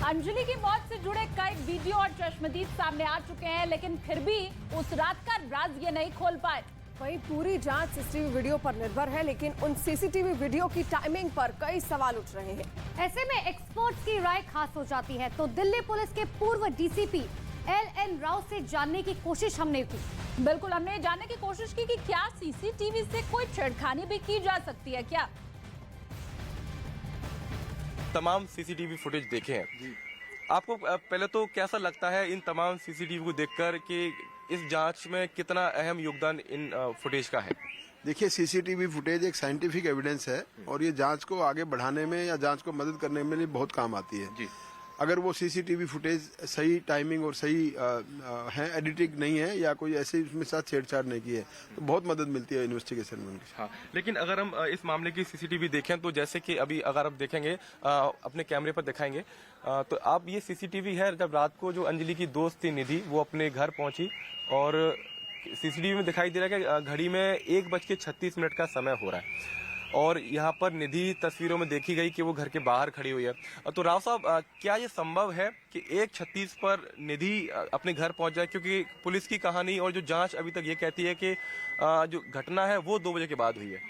अंजलि की मौत से जुड़े कई वीडियो और चश्मदीद सामने आ चुके हैं, लेकिन फिर भी उस रात का राज ये नहीं खोल पाए। वही पूरी जांच सीसीटीवी वीडियो पर निर्भर है, लेकिन उन सीसीटीवी वीडियो की टाइमिंग पर कई सवाल उठ रहे हैं। ऐसे में एक्सपर्ट्स की राय खास हो जाती है, तो दिल्ली पुलिस के पूर्व डीसीपी LN राव से जानने की कोशिश हमने की। बिल्कुल, हमने जानने की कोशिश की कि क्या सीसीटीवी से कोई छेड़खानी भी की जा सकती है क्या। तमाम सीसीटीवी फुटेज देखे हैं, आपको पहले तो कैसा लगता है इन तमाम सीसीटीवी को देखकर कि इस जांच में कितना अहम योगदान इन फुटेज का है? देखिए, सीसीटीवी फुटेज एक साइंटिफिक एविडेंस है और ये जांच को आगे बढ़ाने में या जांच को मदद करने में लिए बहुत काम आती है जी। अगर वो सीसीटीवी फुटेज सही टाइमिंग और सही है, एडिटिंग नहीं है या कोई ऐसे उसमें साथ छेड़छाड़ नहीं की है, तो बहुत मदद मिलती है इन्वेस्टिगेशन में उनकी। हाँ, लेकिन अगर हम इस मामले की सीसीटीवी देखें तो जैसे कि अभी अगर आप देखेंगे अपने कैमरे पर दिखाएंगे तो आप ये सीसीटीवी है जब रात को जो अंजलि की दोस्त थी निधि, वो अपने घर पहुंची और सीसीटीवी में दिखाई दे रहा है कि घड़ी में 1:36 का समय हो रहा है और यहाँ पर निधि तस्वीरों में देखी गई कि वो घर के बाहर खड़ी हुई है। तो राव साहब, क्या ये संभव है कि 1:36 पर निधि अपने घर पहुंच जाए? क्योंकि पुलिस की कहानी और जो जांच अभी तक ये कहती है कि जो घटना है वो 2 बजे के बाद हुई है।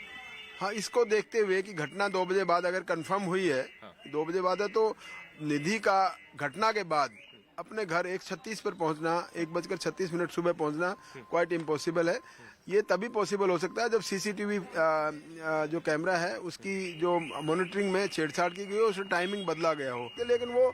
हाँ, इसको देखते हुए कि घटना 2 बजे बाद अगर कंफर्म हुई है, 2 बजे बाद है, तो निधि का घटना के बाद अपने घर 1:36 पर पहुंचना, 1:36 सुबह पहुंचना क्वाइट इम्पॉसिबल है। ये तभी पॉसिबल हो सकता है जब सीसीटीवी जो कैमरा है उसकी जो मॉनिटरिंग में छेड़छाड़ की गई हो, उसका टाइमिंग बदला गया हो। लेकिन वो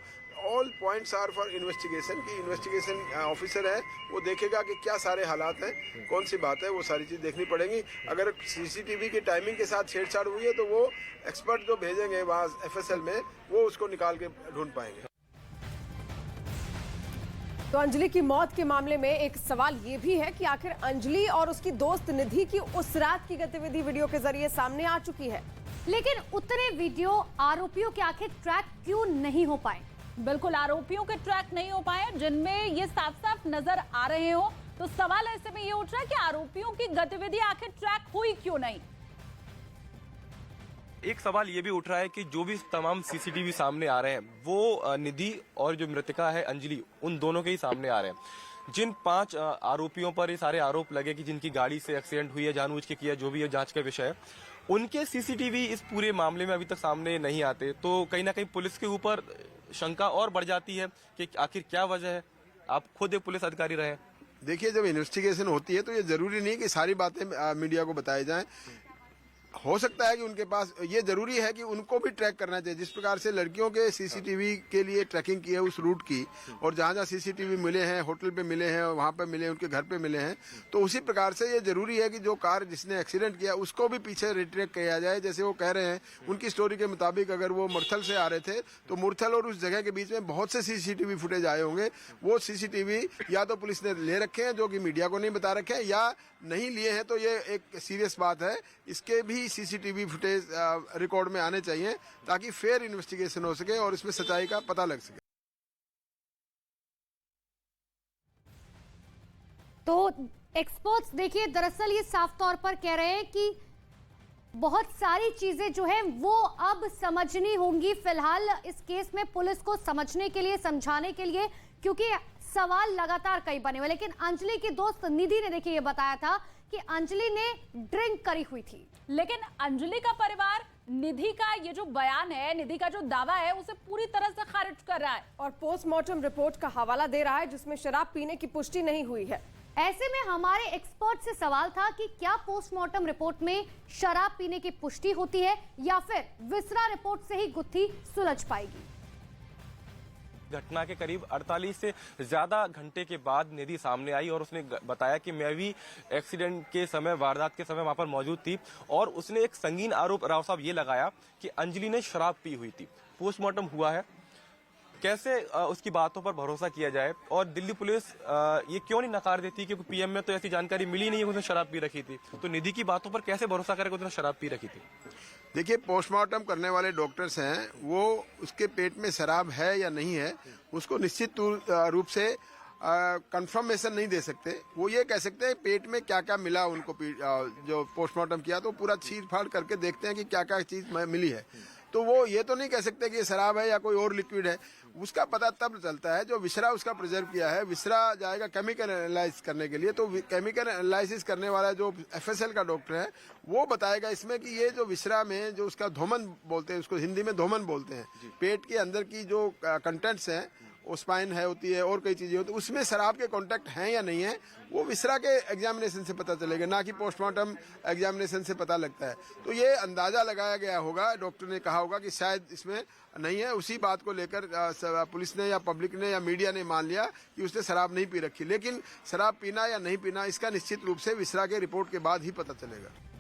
all points are for investigation की इन्वेस्टिगेशन ऑफिसर है, वो देखेगा कि क्या सारे हालात हैं, कौन सी बात है, वो सारी चीज देखनी पड़ेगी। अगर सीसीटीवी की टाइमिंग के साथ छेड़छाड़ हुई है तो वो एक्सपर्ट जो भेजेंगे वहाँ FSL में, वो उसको निकाल के ढूंढ पाएंगे। तो अंजलि की मौत के मामले में एक सवाल ये भी है कि आखिर अंजलि और उसकी दोस्त निधि की उस रात की गतिविधि वीडियो के जरिए सामने आ चुकी है, लेकिन उतने वीडियो आरोपियों के आखिर ट्रैक क्यों नहीं हो पाए? बिल्कुल, आरोपियों के ट्रैक नहीं हो पाए जिनमें ये साफ साफ नजर आ रहे हो। तो सवाल ऐसे में ये उठ रहा है कि आरोपियों की गतिविधि आखिर ट्रैक हुई क्यों नहीं। एक सवाल ये भी उठ रहा है कि जो भी तमाम सीसीटीवी सामने आ रहे हैं वो निधि और जो मृतका है अंजलि, उन दोनों के ही सामने आ रहे हैं। जिन 5 आरोपियों पर ये सारे आरोप लगे कि जिनकी गाड़ी से एक्सीडेंट हुई है, जानबूझ के किया, जो भी है जांच का विषय है, उनके सीसीटीवी इस पूरे मामले में अभी तक सामने नहीं आते। तो कहीं ना कहीं पुलिस के ऊपर शंका और बढ़ जाती है कि आखिर क्या वजह है। आप खुद एक पुलिस अधिकारी रहे। देखिए, जब इन्वेस्टिगेशन होती है तो ये जरूरी नहीं कि सारी बातें मीडिया को बताई जाएं। हो सकता है कि उनके पास, ये जरूरी है कि उनको भी ट्रैक करना चाहिए। जिस प्रकार से लड़कियों के सीसीटीवी के लिए ट्रैकिंग की है उस रूट की, और जहां जहां सीसीटीवी मिले हैं, होटल पे मिले हैं, वहां पे मिले, उनके घर पे मिले हैं, तो उसी प्रकार से ये जरूरी है कि जो कार जिसने एक्सीडेंट किया उसको भी पीछे रिट्रैक किया जाए। जैसे वो कह रहे हैं, उनकी स्टोरी के मुताबिक अगर वो मुरथल से आ रहे थे तो मुरथल और उस जगह के बीच में बहुत से सीसीटीवी फुटेज आए होंगे। वो सीसीटीवी या तो पुलिस ने ले रखे हैं जो कि मीडिया को नहीं बता रखे हैं, या नहीं लिए हैं, तो ये एक सीरियस बात है। इसके भी सीसीटीवी फुटेज रिकॉर्ड में आने चाहिए ताकि फेयर इन्वेस्टिगेशन हो सके और इसमें सच्चाई का पता लग सके। तो एक्सपर्ट्स देखिए, दरअसल ये साफ तौर पर कह रहे हैं कि बहुत सारी चीजें जो है वो अब समझनी होंगी। फिलहाल इस केस में पुलिस को समझने के लिए, समझाने के लिए, क्योंकि सवाल लगातार कई बने हुए। लेकिन अंजलि की दोस्त निधि ने देखिए ये बताया था कि अंजलि ने ड्रिंक करी हुई थी, लेकिन अंजलि का परिवार निधि का ये जो बयान है, निधि का जो दावा है, उसे पूरी तरह से खारिज कर रहा है और पोस्टमार्टम रिपोर्ट का हवाला दे रहा है जिसमें शराब पीने की पुष्टि नहीं हुई है। ऐसे में हमारे एक्सपर्ट से सवाल था कि क्या पोस्टमार्टम रिपोर्ट में शराब पीने की पुष्टि होती है या फिर विसरा रिपोर्ट से ही गुत्थी सुलझ पाएगी। घटना के करीब 48 से ज्यादा घंटे के बाद निधि सामने आई और उसने बताया कि मैं भी एक्सीडेंट के समय, वारदात के समय वहां पर मौजूद थी, और उसने एक संगीन आरोप राव साहब ये लगाया कि अंजलि ने शराब पी हुई थी। पोस्टमार्टम हुआ है, कैसे उसकी बातों पर भरोसा किया जाए? और दिल्ली पुलिस ये क्यों नहीं नकार देती कि पीएम में तो ऐसी जानकारी मिली नहीं है उसने शराब पी रखी थी, तो निधि की बातों पर कैसे भरोसा करेगा उसने शराब पी रखी थी? देखिए, पोस्टमार्टम करने वाले डॉक्टर्स हैं, वो उसके पेट में शराब है या नहीं है उसको निश्चित रूप से कंफर्मेशन नहीं दे सकते। वो ये कह सकते हैं पेट में क्या क्या मिला उनको, जो पोस्टमार्टम किया तो पूरा चीर फाड़ करके देखते हैं कि क्या क्या चीज मिली है। तो वो ये तो नहीं कह सकते कि ये शराब है या कोई और लिक्विड है। उसका पता तब चलता है जो विसरा उसका प्रिजर्व किया है। विसरा जाएगा केमिकल एनालाइज करने के लिए, तो केमिकल एनालिसिस करने वाला जो FSL का डॉक्टर है वो बताएगा इसमें कि ये जो विसरा में जो उसका धोमन बोलते हैं, उसको हिंदी में धोमन बोलते हैं, पेट के अंदर की जो कंटेंट्स हैं, वो स्पाइन है होती है और कई चीजें होती है, उसमें शराब के कांटेक्ट हैं या नहीं है, वो विसरा के एग्जामिनेशन से पता चलेगा, ना कि पोस्टमार्टम एग्जामिनेशन से पता लगता है। तो ये अंदाजा लगाया गया होगा, डॉक्टर ने कहा होगा कि शायद इसमें नहीं है। उसी बात को लेकर पुलिस ने या पब्लिक ने या मीडिया ने मान लिया कि उसने शराब नहीं पी रखी। लेकिन शराब पीना या नहीं पीना इसका निश्चित रूप से विसरा के रिपोर्ट के बाद ही पता चलेगा।